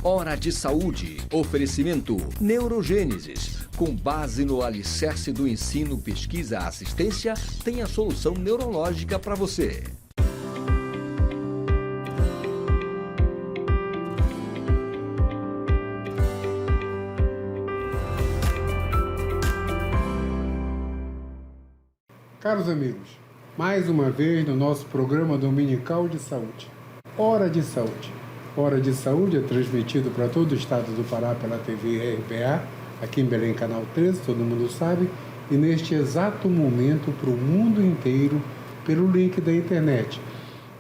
Hora de Saúde. Oferecimento Neurogênesis. Com base no alicerce do ensino, pesquisa, assistência, tem a solução neurológica para você. Caros amigos, mais uma vez no nosso programa dominical de saúde, Hora de Saúde. Hora de Saúde é transmitido para todo o estado do Pará pela TV RBA, aqui em Belém, Canal 13, todo mundo sabe, e neste exato momento para o mundo inteiro pelo link da internet,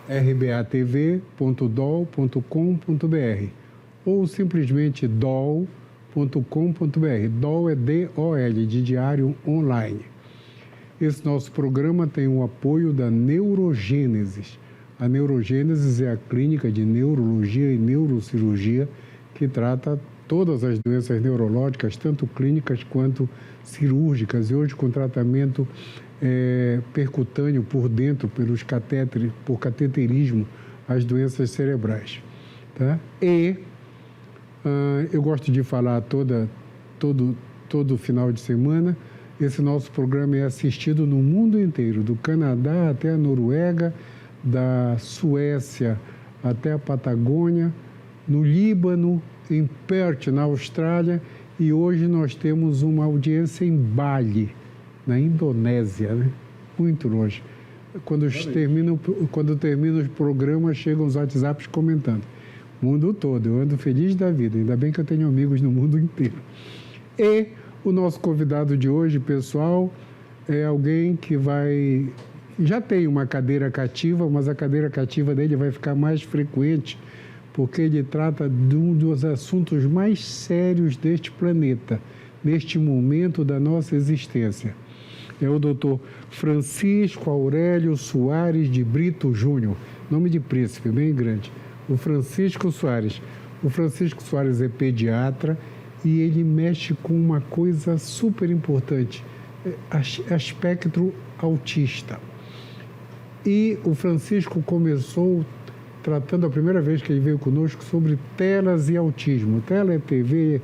rbatv.dol.com.br ou simplesmente dol.com.br. Dol é D-O-L, de Diário Online. Esse nosso programa tem o apoio da Neurogênesis. A Neurogênesis é a clínica de neurologia e neurocirurgia que trata todas as doenças neurológicas, tanto clínicas quanto cirúrgicas, e hoje com tratamento percutâneo por dentro, pelos catéteres, por cateterismo, as doenças cerebrais. Tá? E eu gosto de falar todo final de semana. Esse nosso programa é assistido no mundo inteiro, do Canadá até a Noruega, da Suécia até a Patagônia, no Líbano, em Perth, na Austrália, e hoje nós temos uma audiência em Bali, na Indonésia, né? Muito longe. Quando termina os programas, chegam os WhatsApps comentando. Mundo todo, eu ando feliz da vida, ainda bem que eu tenho amigos no mundo inteiro. E o nosso convidado de hoje, pessoal, é alguém que já tem uma cadeira cativa, mas a cadeira cativa dele vai ficar mais frequente, porque ele trata de um dos assuntos mais sérios deste planeta, neste momento da nossa existência. É o Dr. Francisco Aurélio Soares de Brito Júnior, nome de príncipe, bem grande, o Francisco Soares. O Francisco Soares é pediatra e ele mexe com uma coisa super importante, espectro autista. E o Francisco começou tratando a primeira vez que ele veio conosco sobre telas e autismo. Tela é TV,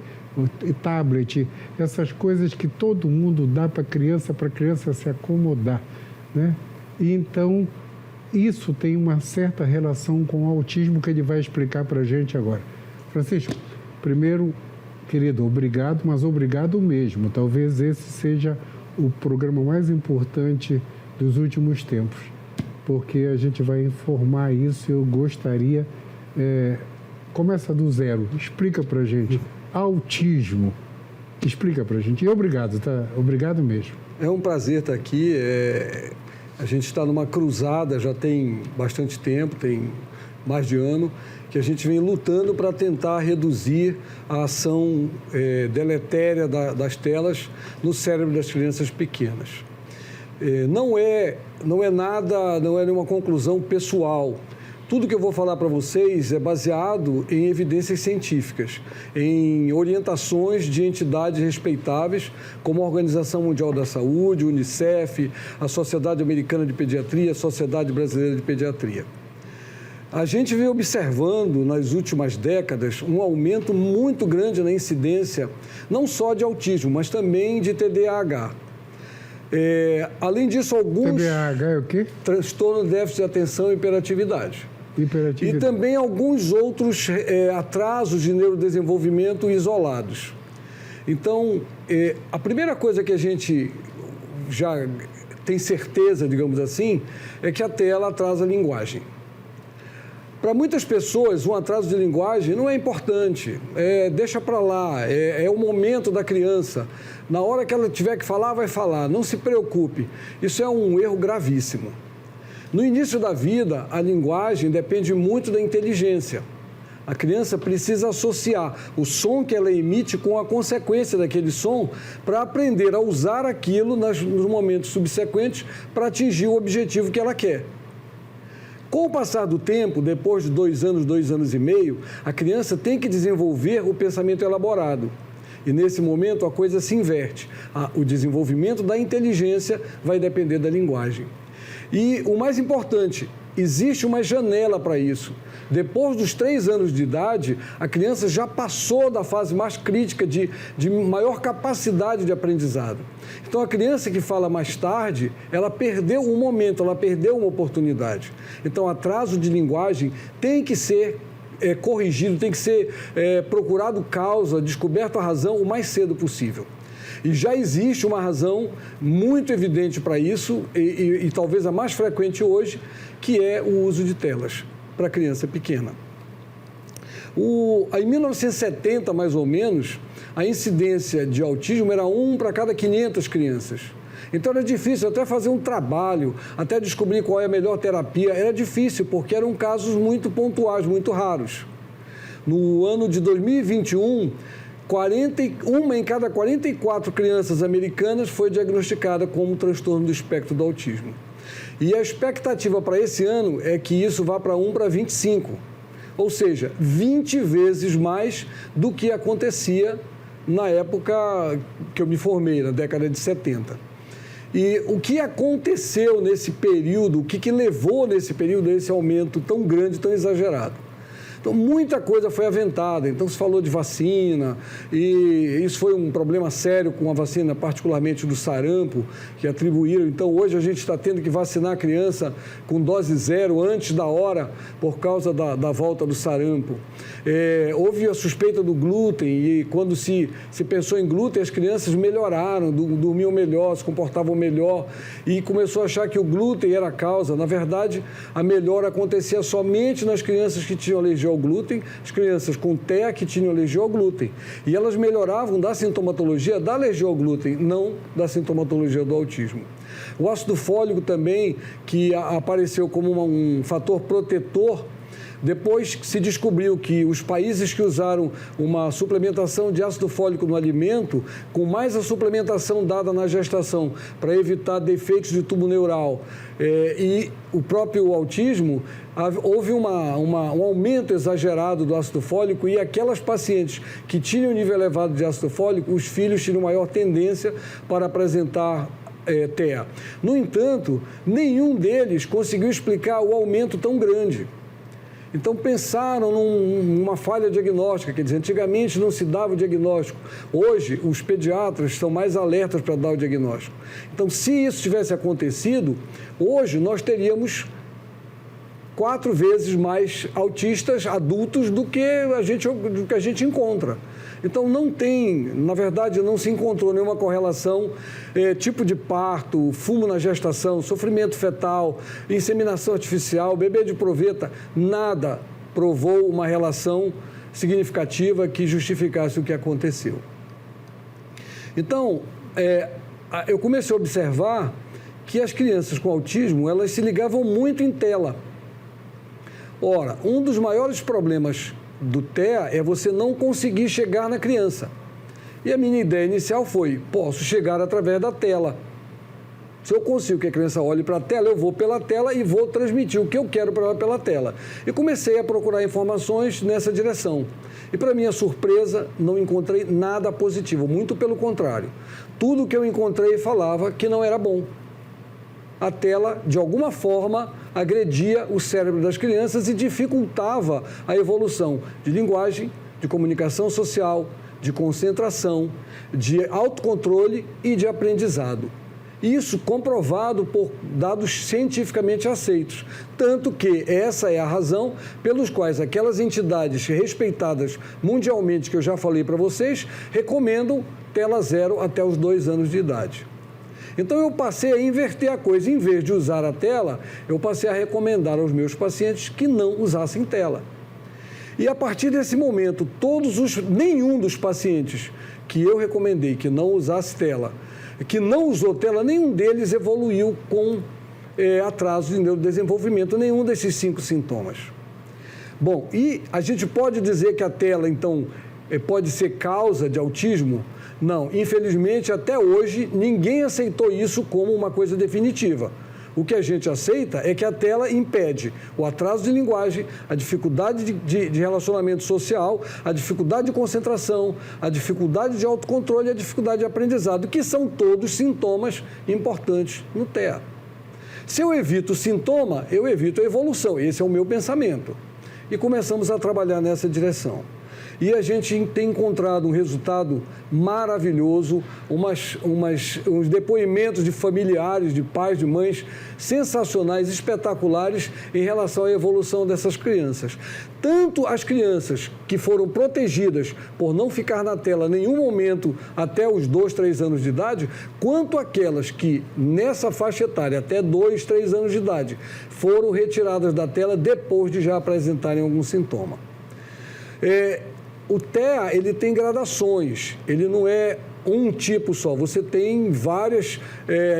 tablet, essas coisas que todo mundo dá para a criança se acomodar, né? E então, isso tem uma certa relação com o autismo que ele vai explicar para a gente agora. Francisco, primeiro, querido, obrigado, mas obrigado mesmo. Talvez esse seja o programa mais importante dos últimos tempos, porque a gente vai informar isso. Eu gostaria, começa do zero, explica para a gente, autismo, explica para a gente, e obrigado, tá? Obrigado mesmo. É um prazer estar aqui, a gente está numa cruzada, já tem bastante tempo, tem mais de ano, que a gente vem lutando para tentar reduzir a ação deletéria das telas no cérebro das crianças pequenas. Não é nenhuma conclusão pessoal. Tudo que eu vou falar para vocês é baseado em evidências científicas, em orientações de entidades respeitáveis, como a Organização Mundial da Saúde, Unicef, a Sociedade Americana de Pediatria, a Sociedade Brasileira de Pediatria. A gente vem observando nas últimas décadas um aumento muito grande na incidência, não só de autismo, mas também de TDAH. Além disso, alguns... TDAH é o quê? Transtorno de déficit de atenção e hiperatividade. E também alguns outros atrasos de neurodesenvolvimento isolados. Então, a primeira coisa que a gente já tem certeza, digamos assim, é que a tela atrasa a linguagem. Para muitas pessoas, um atraso de linguagem não é importante, deixa para lá, é o momento da criança. Na hora que ela tiver que falar, vai falar, não se preocupe. Isso é um erro gravíssimo. No início da vida, a linguagem depende muito da inteligência. A criança precisa associar o som que ela emite com a consequência daquele som para aprender a usar aquilo nos momentos subsequentes para atingir o objetivo que ela quer. Com o passar do tempo, depois de 2 anos, 2 anos e meio, a criança tem que desenvolver o pensamento elaborado. E nesse momento a coisa se inverte. O desenvolvimento da inteligência vai depender da linguagem. E o mais importante, existe uma janela para isso. Depois dos 3 anos de idade, a criança já passou da fase mais crítica de maior capacidade de aprendizado. Então, a criança que fala mais tarde, ela perdeu um momento, ela perdeu uma oportunidade. Então, atraso de linguagem tem que ser corrigido, tem que ser procurado causa, descoberto a razão o mais cedo possível. E já existe uma razão muito evidente para isso, e talvez a mais frequente hoje, que é o uso de telas para criança pequena. Em 1970, mais ou menos, a incidência de autismo era 1 para cada 500 crianças. Então era difícil até fazer um trabalho, até descobrir qual é a melhor terapia. Era difícil, porque eram casos muito pontuais, muito raros. No ano de 2021, 41 em cada 44 crianças americanas foi diagnosticada como transtorno do espectro do autismo. E a expectativa para esse ano é que isso vá para 1 para 25, ou seja, 20 vezes mais do que acontecia na época que eu me formei, na década de 70. E o que aconteceu nesse período, o que levou nesse período a esse aumento tão grande, tão exagerado? Então, muita coisa foi aventada. Então, se falou de vacina, e isso foi um problema sério com a vacina, particularmente do sarampo, que atribuíram. Então, hoje a gente está tendo que vacinar a criança com dose 0 antes da hora, por causa da volta do sarampo. Houve a suspeita do glúten, e quando se pensou em glúten, as crianças melhoraram, dormiam melhor, se comportavam melhor, e começou a achar que o glúten era a causa. Na verdade, a melhora acontecia somente nas crianças que tinham alergia ao glúten, as crianças com TEA que tinham alergia ao glúten. E elas melhoravam da sintomatologia da alergia ao glúten, não da sintomatologia do autismo. O ácido fólico também, que apareceu como um fator protetor. Depois se descobriu que os países que usaram uma suplementação de ácido fólico no alimento, com mais a suplementação dada na gestação para evitar defeitos de tubo neural e o próprio autismo, houve um aumento exagerado do ácido fólico, e aquelas pacientes que tinham nível elevado de ácido fólico, os filhos tinham maior tendência para apresentar TEA. No entanto, nenhum deles conseguiu explicar o aumento tão grande. Então, pensaram numa falha diagnóstica, quer dizer, antigamente não se dava o diagnóstico. Hoje, os pediatras estão mais alertas para dar o diagnóstico. Então, se isso tivesse acontecido, hoje nós teríamos 4 vezes mais autistas adultos do que a gente encontra. Então, na verdade, não se encontrou nenhuma correlação, tipo de parto, fumo na gestação, sofrimento fetal, inseminação artificial, bebê de proveta, nada provou uma relação significativa que justificasse o que aconteceu. Então, eu comecei a observar que as crianças com autismo, elas se ligavam muito em tela. Ora, um dos maiores problemas do TEA é você não conseguir chegar na criança. E a minha ideia inicial foi, posso chegar através da tela. Se eu consigo que a criança olhe para a tela, eu vou pela tela e vou transmitir o que eu quero para ela pela tela. E comecei a procurar informações nessa direção. E, para minha surpresa, não encontrei nada positivo, muito pelo contrário. Tudo que eu encontrei falava que não era bom. A tela, de alguma forma, agredia o cérebro das crianças e dificultava a evolução de linguagem, de comunicação social, de concentração, de autocontrole e de aprendizado. Isso comprovado por dados cientificamente aceitos. Tanto que essa é a razão pelos quais aquelas entidades respeitadas mundialmente, que eu já falei para vocês, recomendam tela 0 até os 2 anos de idade. Então, eu passei a inverter a coisa. Em vez de usar a tela, eu passei a recomendar aos meus pacientes que não usassem tela. E, a partir desse momento, nenhum dos pacientes que eu recomendei que não usasse tela, que não usou tela, nenhum deles evoluiu com atraso de neurodesenvolvimento, nenhum desses 5 sintomas. Bom, e a gente pode dizer que a tela, então, pode ser causa de autismo? Não, infelizmente, até hoje, ninguém aceitou isso como uma coisa definitiva. O que a gente aceita é que a tela impede o atraso de linguagem, a dificuldade de relacionamento social, a dificuldade de concentração, a dificuldade de autocontrole e a dificuldade de aprendizado, que são todos sintomas importantes no TEA. Se eu evito o sintoma, eu evito a evolução. Esse é o meu pensamento. e começamos a trabalhar nessa direção. E a gente tem encontrado um resultado maravilhoso, uns depoimentos de familiares, de pais, de mães, sensacionais, espetaculares em relação à evolução dessas crianças. Tanto as crianças que foram protegidas por não ficar na tela em nenhum momento até os 2, 3 anos de idade, quanto aquelas que, nessa faixa etária, até 2, 3 anos de idade, foram retiradas da tela depois de já apresentarem algum sintoma. O TEA, ele tem gradações, ele não é um tipo só, você tem várias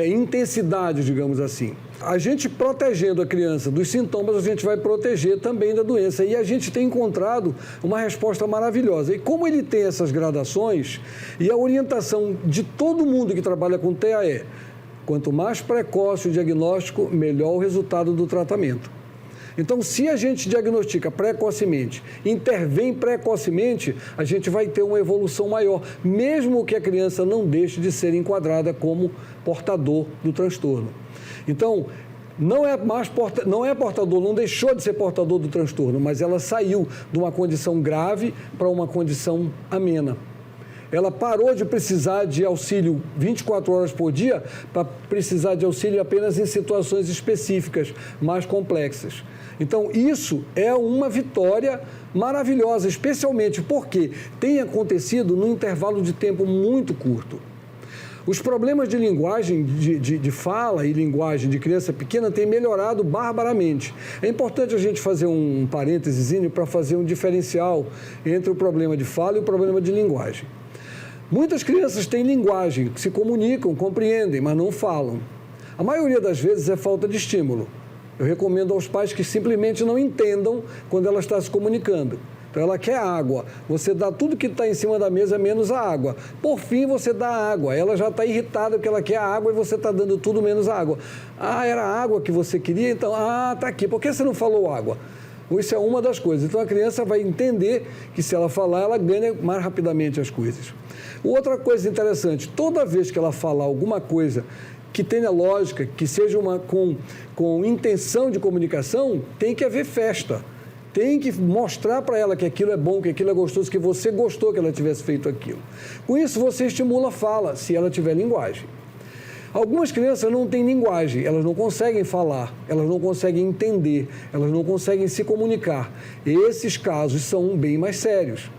intensidades, digamos assim. A gente protegendo a criança dos sintomas, a gente vai proteger também da doença. E a gente tem encontrado uma resposta maravilhosa. E como ele tem essas gradações, e a orientação de todo mundo que trabalha com TEA é: quanto mais precoce o diagnóstico, melhor o resultado do tratamento. Então, se a gente diagnostica precocemente, intervém precocemente, a gente vai ter uma evolução maior, mesmo que a criança não deixe de ser enquadrada como portador do transtorno. Então, não é portador, não deixou de ser portador do transtorno, mas ela saiu de uma condição grave para uma condição amena. Ela parou de precisar de auxílio 24 horas por dia para precisar de auxílio apenas em situações específicas, mais complexas. Então, isso é uma vitória maravilhosa, especialmente porque tem acontecido num intervalo de tempo muito curto. Os problemas de linguagem, de fala e linguagem de criança pequena têm melhorado barbaramente. É importante a gente fazer um parênteses para fazer um diferencial entre o problema de fala e o problema de linguagem. Muitas crianças têm linguagem, se comunicam, compreendem, mas não falam. A maioria das vezes é falta de estímulo. Eu recomendo aos pais que simplesmente não entendam quando ela está se comunicando. Então, ela quer água. Você dá tudo que está em cima da mesa, menos a água. Por fim, você dá água. Ela já está irritada porque ela quer a água e você está dando tudo menos a água. Ah, era a água que você queria? Então, está aqui. Por que você não falou água? Isso é uma das coisas. Então, a criança vai entender que se ela falar, ela ganha mais rapidamente as coisas. Outra coisa interessante, toda vez que ela falar alguma coisa que tenha lógica, que seja com intenção de comunicação, tem que haver festa. Tem que mostrar para ela que aquilo é bom, que aquilo é gostoso, que você gostou que ela tivesse feito aquilo. Com isso, você estimula a fala, se ela tiver linguagem. Algumas crianças não têm linguagem, elas não conseguem falar, elas não conseguem entender, elas não conseguem se comunicar. Esses casos são bem mais sérios,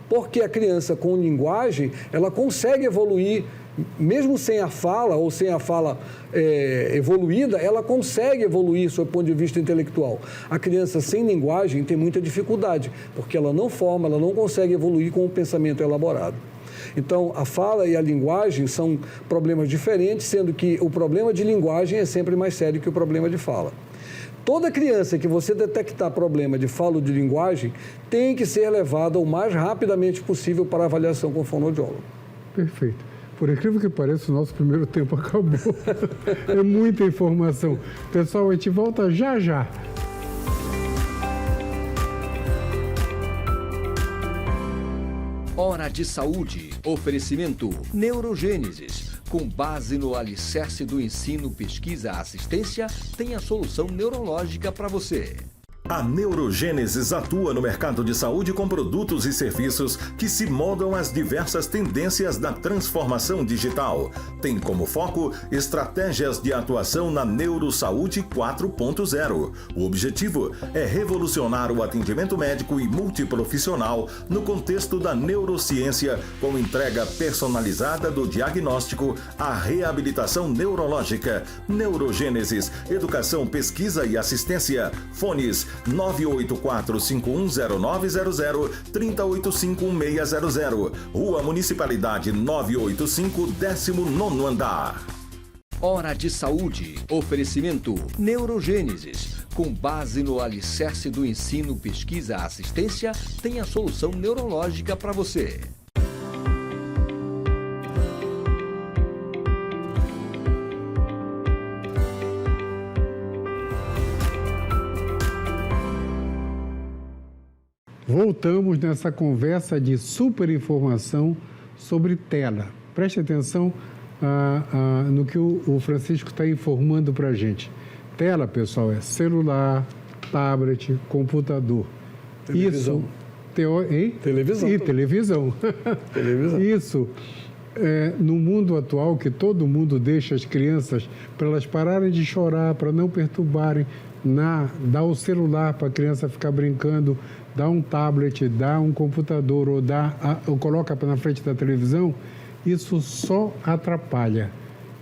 porque a criança com linguagem, ela consegue evoluir, mesmo sem a fala ou sem a fala evoluída, ela consegue evoluir sob o ponto de vista intelectual. A criança sem linguagem tem muita dificuldade, porque ela não forma, ela não consegue evoluir com o pensamento elaborado. Então, a fala e a linguagem são problemas diferentes, sendo que o problema de linguagem é sempre mais sério que o problema de fala. Toda criança que você detectar problema de fala ou de linguagem tem que ser levada o mais rapidamente possível para avaliação com o fonoaudiólogo. Perfeito. Por incrível que pareça, o nosso primeiro tempo acabou. É muita informação. Pessoal, a gente volta já já. Hora de Saúde. Oferecimento Neurogênesis. Com base no alicerce do ensino, pesquisa, assistência, tem a solução neurológica para você. A Neurogênesis atua no mercado de saúde com produtos e serviços que se moldam às diversas tendências da transformação digital. Tem como foco estratégias de atuação na Neurosaúde 4.0. O objetivo é revolucionar o atendimento médico e multiprofissional no contexto da neurociência, com entrega personalizada do diagnóstico à reabilitação neurológica. Neurogênesis, educação, pesquisa e assistência. Fones 984-510900, 3085-1600. Rua Municipalidade 985, 19º andar. Hora de Saúde. Oferecimento Neurogênesis. Com base no alicerce do ensino, pesquisa, assistência, tem a solução neurológica para você. Voltamos nessa conversa de super informação sobre tela. Preste atenção no que o Francisco está informando para a gente. Tela, pessoal, é celular, tablet, computador. Televisão. Televisão. E televisão. Televisão. Isso. No mundo atual, que todo mundo deixa as crianças para elas pararem de chorar, para não perturbarem, dá o celular para a criança ficar brincando, dá um tablet, dá um computador ou coloca na frente da televisão, isso só atrapalha.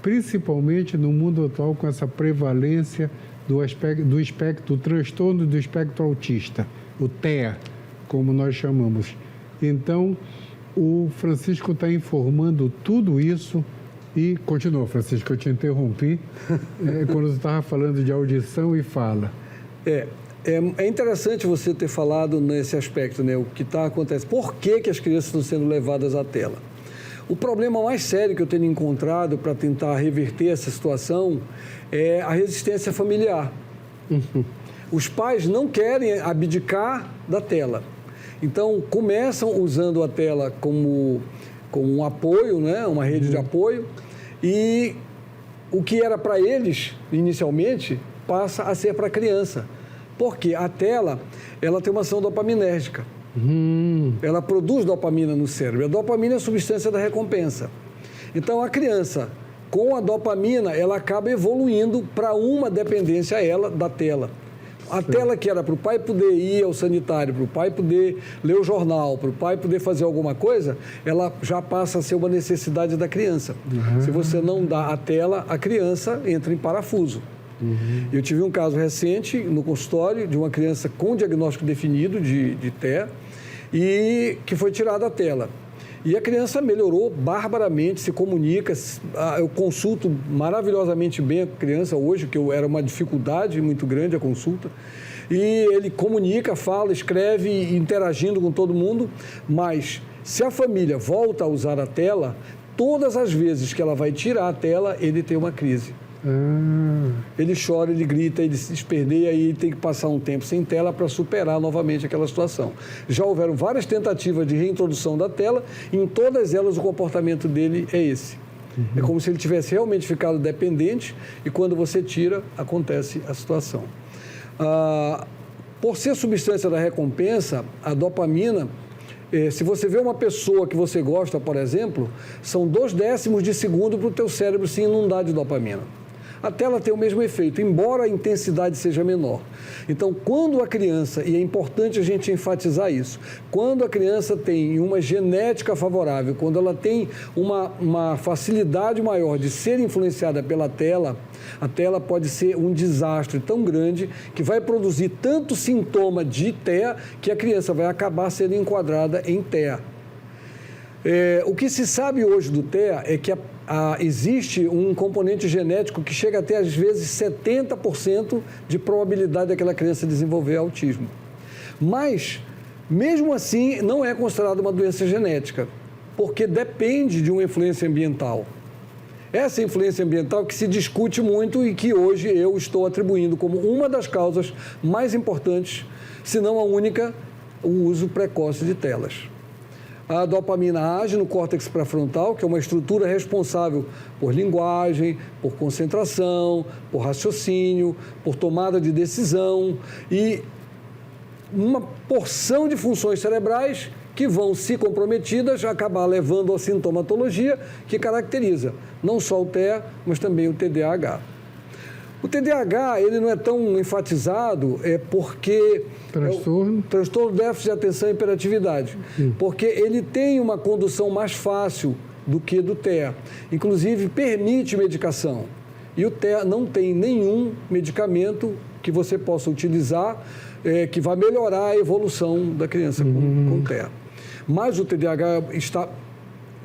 Principalmente no mundo atual, com essa prevalência do espectro, do transtorno do espectro autista, o TEA, como nós chamamos. Então, o Francisco está informando tudo isso e continua, Francisco, eu te interrompi quando você estava falando de audição e fala. É interessante você ter falado nesse aspecto, né? O que está acontecendo. Por que as crianças estão sendo levadas à tela? O problema mais sério que eu tenho encontrado para tentar reverter essa situação é a resistência familiar. Os pais não querem abdicar da tela. Então, começam usando a tela como um apoio, né? Uma rede de apoio, e o que era para eles, inicialmente, passa a ser para a criança. Porque a tela, ela tem uma ação dopaminérgica. Ela produz dopamina no cérebro. A dopamina é a substância da recompensa. Então, a criança, com a dopamina, ela acaba evoluindo para uma dependência da tela. A tela que era para o pai poder ir ao sanitário, para o pai poder ler o jornal, para o pai poder fazer alguma coisa, ela já passa a ser uma necessidade da criança. Se você não dá a tela, a criança entra em parafuso. Eu tive um caso recente no consultório de uma criança com diagnóstico definido de TEA e que foi tirada a tela. E a criança melhorou barbaramente, se comunica. Eu consulto maravilhosamente bem a criança hoje, que era uma dificuldade muito grande a consulta. E ele comunica, fala, escreve, interagindo com todo mundo. Mas se a família volta a usar a tela, todas as vezes que ela vai tirar a tela, ele tem uma crise. Ele chora, ele grita, ele se esperneia e tem que passar um tempo sem tela para superar novamente aquela situação. Já houveram várias tentativas de reintrodução da tela e em todas elas o comportamento dele é esse. É como se ele tivesse realmente ficado dependente e quando você tira, acontece a situação. Por ser substância da recompensa, a dopamina, se você vê uma pessoa que você gosta, por exemplo, são 0,2 de segundo para o teu cérebro se inundar de dopamina. A tela tem o mesmo efeito, embora a intensidade seja menor. Então, quando a criança, e é importante a gente enfatizar isso, quando a criança tem uma genética favorável, quando ela tem uma facilidade maior de ser influenciada pela tela, a tela pode ser um desastre tão grande que vai produzir tanto sintoma de TEA que a criança vai acabar sendo enquadrada em TEA. O que se sabe hoje do TEA é que existe um componente genético que chega até, às vezes, 70% de probabilidade daquela criança desenvolver autismo. Mas, mesmo assim, não é considerada uma doença genética, porque depende de uma influência ambiental. Essa influência ambiental que se discute muito e que hoje eu estou atribuindo como uma das causas mais importantes, se não a única, o uso precoce de telas. A dopamina age no córtex pré-frontal, que é uma estrutura responsável por linguagem, por concentração, por raciocínio, por tomada de decisão e uma porção de funções cerebrais que vão, se comprometidas, acabar levando à sintomatologia que caracteriza não só o TEA, mas também o TDAH. O TDAH, ele não é tão enfatizado, porque... Transtorno déficit de atenção e hiperatividade. Porque ele tem uma condução mais fácil do que do TEA. Inclusive, permite medicação. E o TEA não tem nenhum medicamento que você possa utilizar que vai melhorar a evolução da criança com TEA. Mas o TDAH está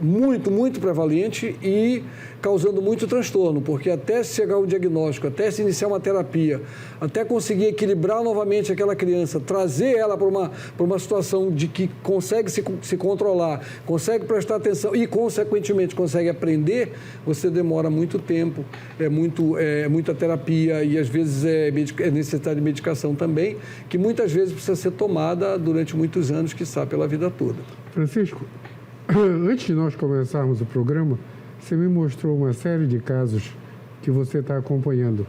muito, muito prevalente e causando muito transtorno, porque até chegar ao diagnóstico, até se iniciar uma terapia, até conseguir equilibrar novamente aquela criança, trazer ela para uma situação de que consegue se controlar, consegue prestar atenção e, consequentemente, consegue aprender, você demora muito tempo, é muita terapia e, às vezes, é necessidade de medicação também, que muitas vezes precisa ser tomada durante muitos anos, quiçá pela vida toda. Francisco, antes de nós começarmos o programa, você me mostrou uma série de casos que você está acompanhando.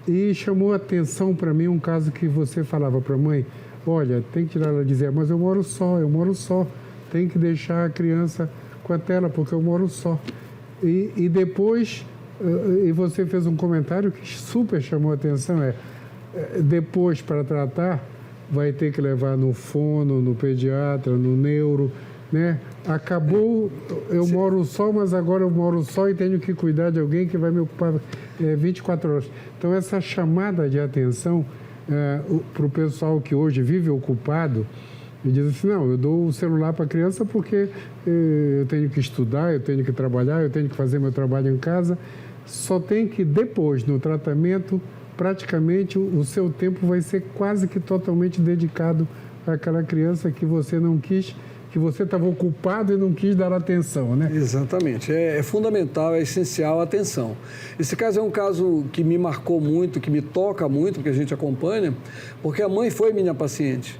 E chamou a atenção para mim um caso que você falava para a mãe, olha, tem que tirar. Ela dizia, mas eu moro só. Tem que deixar a criança com a tela, porque eu moro só. E depois, e você fez um comentário que super chamou a atenção, depois para tratar, vai ter que levar no fono, no pediatra, no neuro, né? Acabou, eu moro só, mas agora eu moro só e tenho que cuidar de alguém que vai me ocupar 24 horas. Então, essa chamada de atenção para o pessoal que hoje vive ocupado, e diz assim, não, eu dou o celular para a criança porque eu tenho que estudar, eu tenho que trabalhar, eu tenho que fazer meu trabalho em casa. Só tem que, depois, no tratamento, praticamente o seu tempo vai ser quase que totalmente dedicado àquela criança que você não quis, que você estava ocupado e não quis dar atenção, né? Exatamente. É fundamental, é essencial a atenção. Esse caso é um caso que me marcou muito, que me toca muito, porque a gente acompanha, porque a mãe foi minha paciente.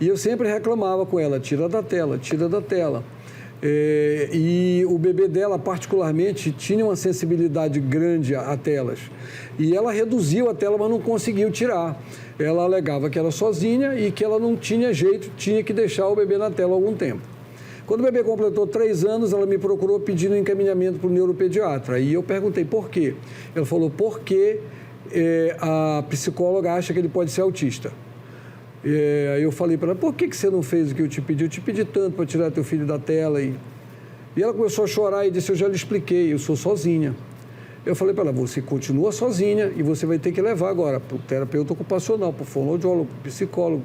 E eu sempre reclamava com ela, tira da tela, tira da tela. E o bebê dela, particularmente, tinha uma sensibilidade grande a telas. E ela reduziu a tela, mas não conseguiu tirar. Ela alegava que era sozinha e que ela não tinha jeito, tinha que deixar o bebê na tela algum tempo. Quando o bebê completou 3 anos, ela me procurou pedindo encaminhamento para o neuropediatra. E eu perguntei por quê. Ela falou, porque a psicóloga acha que ele pode ser autista. Aí eu falei para ela, por que você não fez o que eu te pedi? Eu te pedi tanto para tirar teu filho da tela. E ela começou a chorar e disse, eu já lhe expliquei, eu sou sozinha. Eu falei para ela, você continua sozinha e você vai ter que levar agora para o terapeuta ocupacional, para o fonoaudiólogo, para o psicólogo,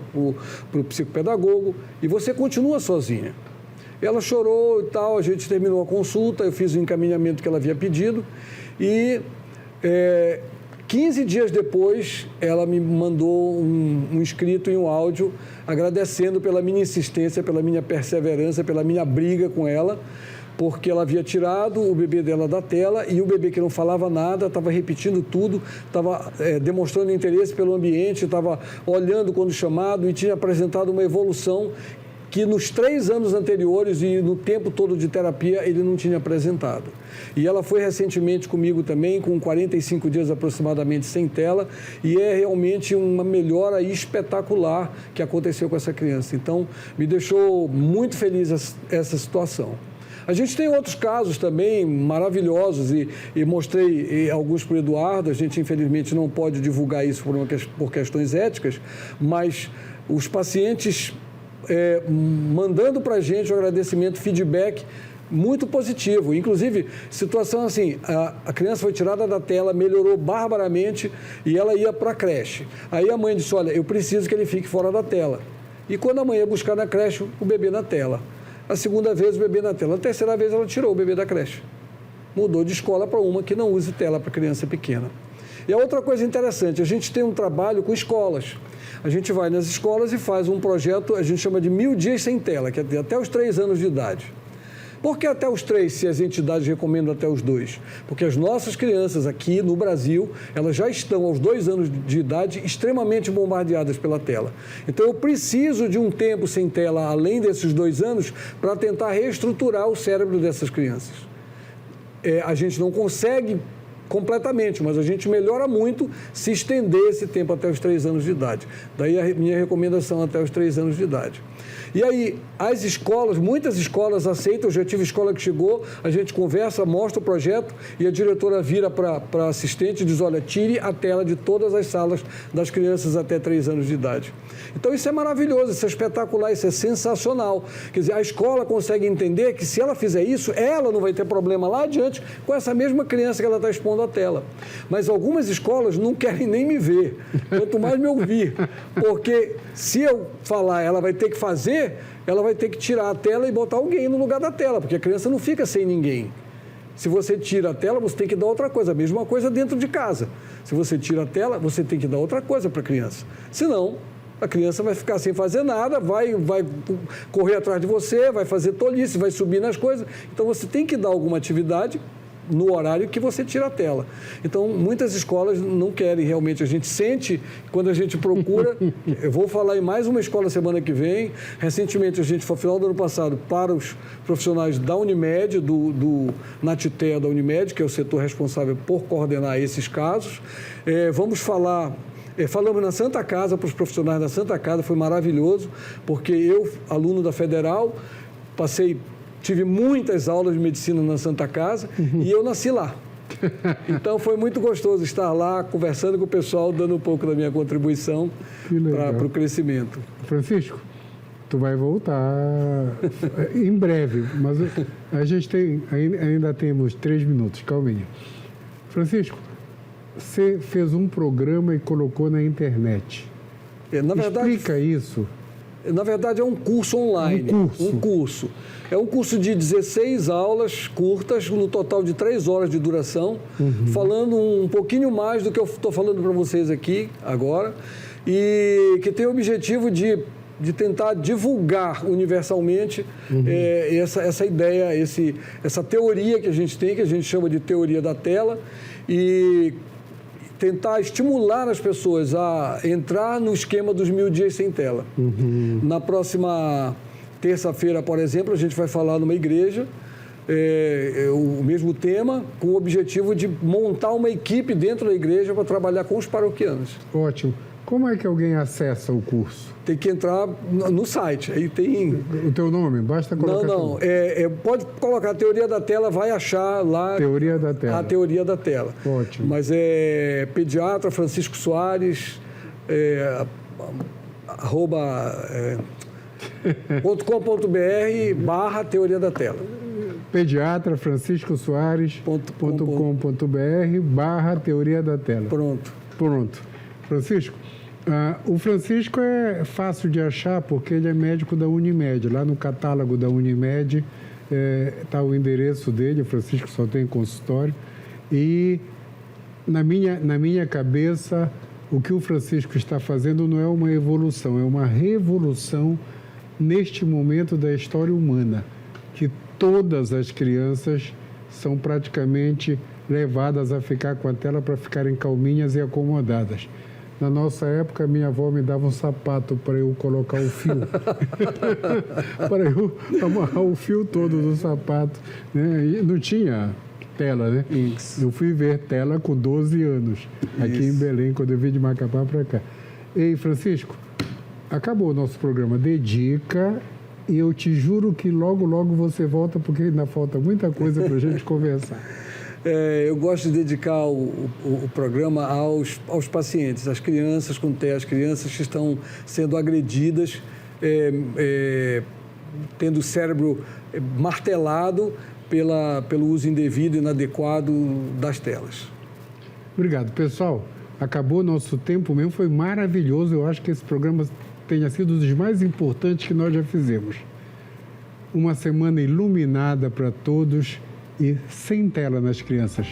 para o psicopedagogo, e você continua sozinha. Ela chorou e tal, a gente terminou a consulta, eu fiz o encaminhamento que ela havia pedido e 15 dias depois, ela me mandou um escrito e um áudio agradecendo pela minha insistência, pela minha perseverança, pela minha briga com ela, porque ela havia tirado o bebê dela da tela e o bebê que não falava nada, estava repetindo tudo, estava demonstrando interesse pelo ambiente, estava olhando quando chamado e tinha apresentado uma evolução que nos 3 anos anteriores e no tempo todo de terapia ele não tinha apresentado. E ela foi recentemente comigo também, com 45 dias aproximadamente sem tela, e é realmente uma melhora espetacular que aconteceu com essa criança. Então, me deixou muito feliz essa situação. A gente tem outros casos também maravilhosos e mostrei alguns para o Eduardo, a gente infelizmente não pode divulgar isso por questões éticas, mas os pacientes mandando para a gente um agradecimento, feedback muito positivo. Inclusive, situação assim, a criança foi tirada da tela, melhorou barbaramente e ela ia para a creche. Aí a mãe disse, olha, eu preciso que ele fique fora da tela. E quando a mãe ia buscar na creche, o bebê na tela. A segunda vez, o bebê na tela. A terceira vez, ela tirou o bebê da creche. Mudou de escola para uma que não use tela para criança pequena. E a outra coisa interessante, a gente tem um trabalho com escolas. A gente vai nas escolas e faz um projeto, a gente chama de 1000 dias sem tela, que é até os 3 anos de idade. Por que até os 3, se as entidades recomendam até os 2? Porque as nossas crianças aqui no Brasil, elas já estão aos 2 anos de idade extremamente bombardeadas pela tela. Então, eu preciso de um tempo sem tela, além desses 2 anos, para tentar reestruturar o cérebro dessas crianças. A gente não consegue completamente, mas a gente melhora muito se estender esse tempo até os 3 anos de idade. Daí a minha recomendação até os 3 anos de idade. E aí, as escolas, muitas escolas aceitam, eu já tive escola que chegou, a gente conversa, mostra o projeto e a diretora vira para a assistente e diz, olha, tire a tela de todas as salas das crianças até 3 anos de idade. Então, isso é maravilhoso, isso é espetacular, isso é sensacional. Quer dizer, a escola consegue entender que se ela fizer isso, ela não vai ter problema lá adiante com essa mesma criança que ela está expondo à tela. Mas algumas escolas não querem nem me ver, quanto mais me ouvir, porque se eu falar, ela vai ter que fazer, ela vai ter que tirar a tela e botar alguém no lugar da tela, porque a criança não fica sem ninguém. Se você tira a tela, você tem que dar outra coisa. A mesma coisa dentro de casa. Se você tira a tela, você tem que dar outra coisa para a criança. Senão, a criança vai ficar sem fazer nada, vai correr atrás de você, vai fazer tolice, vai subir nas coisas. Então, você tem que dar alguma atividade no horário que você tira a tela. Então, muitas escolas não querem realmente. A gente sente, quando a gente procura, eu vou falar em mais uma escola semana que vem. Recentemente, a gente foi, no final do ano passado, para os profissionais da Unimed, do NATITEA da Unimed, que é o setor responsável por coordenar esses casos. Vamos falar Falamos na Santa Casa, para os profissionais da Santa Casa, foi maravilhoso, porque eu, aluno da Federal, tive muitas aulas de medicina na Santa Casa e eu nasci lá. Então foi muito gostoso estar lá, conversando com o pessoal, dando um pouco da minha contribuição para o crescimento. Francisco, tu vai voltar em breve, mas a gente ainda temos 3 minutos, calminha. Francisco, você fez um programa e colocou na internet. Explica isso. Na verdade, é um curso online. É um curso de 16 aulas curtas, no total de 3 horas de duração, falando um pouquinho mais do que eu estou falando para vocês aqui agora, e que tem o objetivo de tentar divulgar universalmente essa ideia, essa teoria que a gente tem, que a gente chama de teoria da tela, e tentar estimular as pessoas a entrar no esquema dos 1000 dias sem tela. Na próxima terça-feira, por exemplo, a gente vai falar numa igreja, o mesmo tema, com o objetivo de montar uma equipe dentro da igreja para trabalhar com os paroquianos. Ótimo. Como é que alguém acessa o curso? Tem que entrar no site. Aí tem... O teu nome? Basta colocar... Não. Pode colocar a teoria da tela, vai achar lá... Teoria da tela. A teoria da tela. Ótimo. Mas é pediatra Francisco Soares, .com.br/teoria da tela. Pediatra Francisco Soares.com.br/teoria da tela. Pronto. Francisco, o Francisco é fácil de achar porque ele é médico da Unimed. Lá no catálogo da Unimed está o endereço dele. O Francisco só tem consultório. E na minha cabeça, o que o Francisco está fazendo não é uma evolução, é uma revolução neste momento da história humana, que todas as crianças são praticamente levadas a ficar com a tela para ficarem calminhas e acomodadas. Na nossa época, minha avó me dava um sapato para eu colocar o fio, para eu amarrar o fio todo do sapato, né? E não tinha tela, né? Isso. Eu fui ver tela com 12 anos, aqui em Belém, quando eu vim de Macapá para cá. Ei, Francisco, acabou o nosso programa. Dedica, e eu te juro que logo, logo você volta, porque ainda falta muita coisa para a gente conversar. Eu gosto de dedicar o programa aos pacientes, às crianças com TEA, as crianças que estão sendo agredidas, tendo o cérebro martelado pelo uso indevido e inadequado das telas. Obrigado, pessoal. Acabou nosso tempo mesmo, foi maravilhoso. Eu acho que esse programa tenha sido um dos mais importantes que nós já fizemos. Uma semana iluminada para todos e sem tela nas crianças.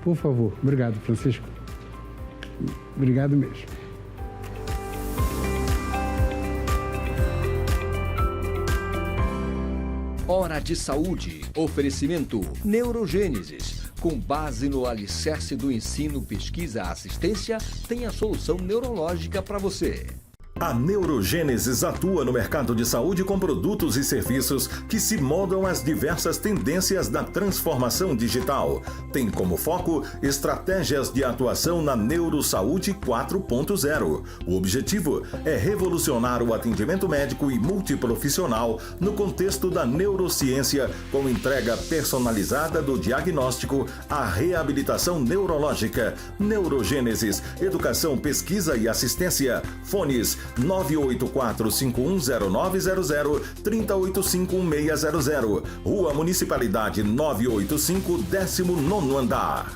Por favor. Obrigado, Francisco. Obrigado mesmo. Hora de Saúde. Oferecimento Neurogênesis. Com base no alicerce do ensino, pesquisa, assistência, tem a solução neurológica para você. A Neurogênesis atua no mercado de saúde com produtos e serviços que se moldam às diversas tendências da transformação digital. Tem como foco estratégias de atuação na Neurosaúde 4.0. O objetivo é revolucionar o atendimento médico e multiprofissional no contexto da neurociência, com entrega personalizada do diagnóstico à reabilitação neurológica. Neurogênesis, educação, pesquisa e assistência. Fones 984-510900, 3085-1600. Rua Municipalidade 985, 19º andar.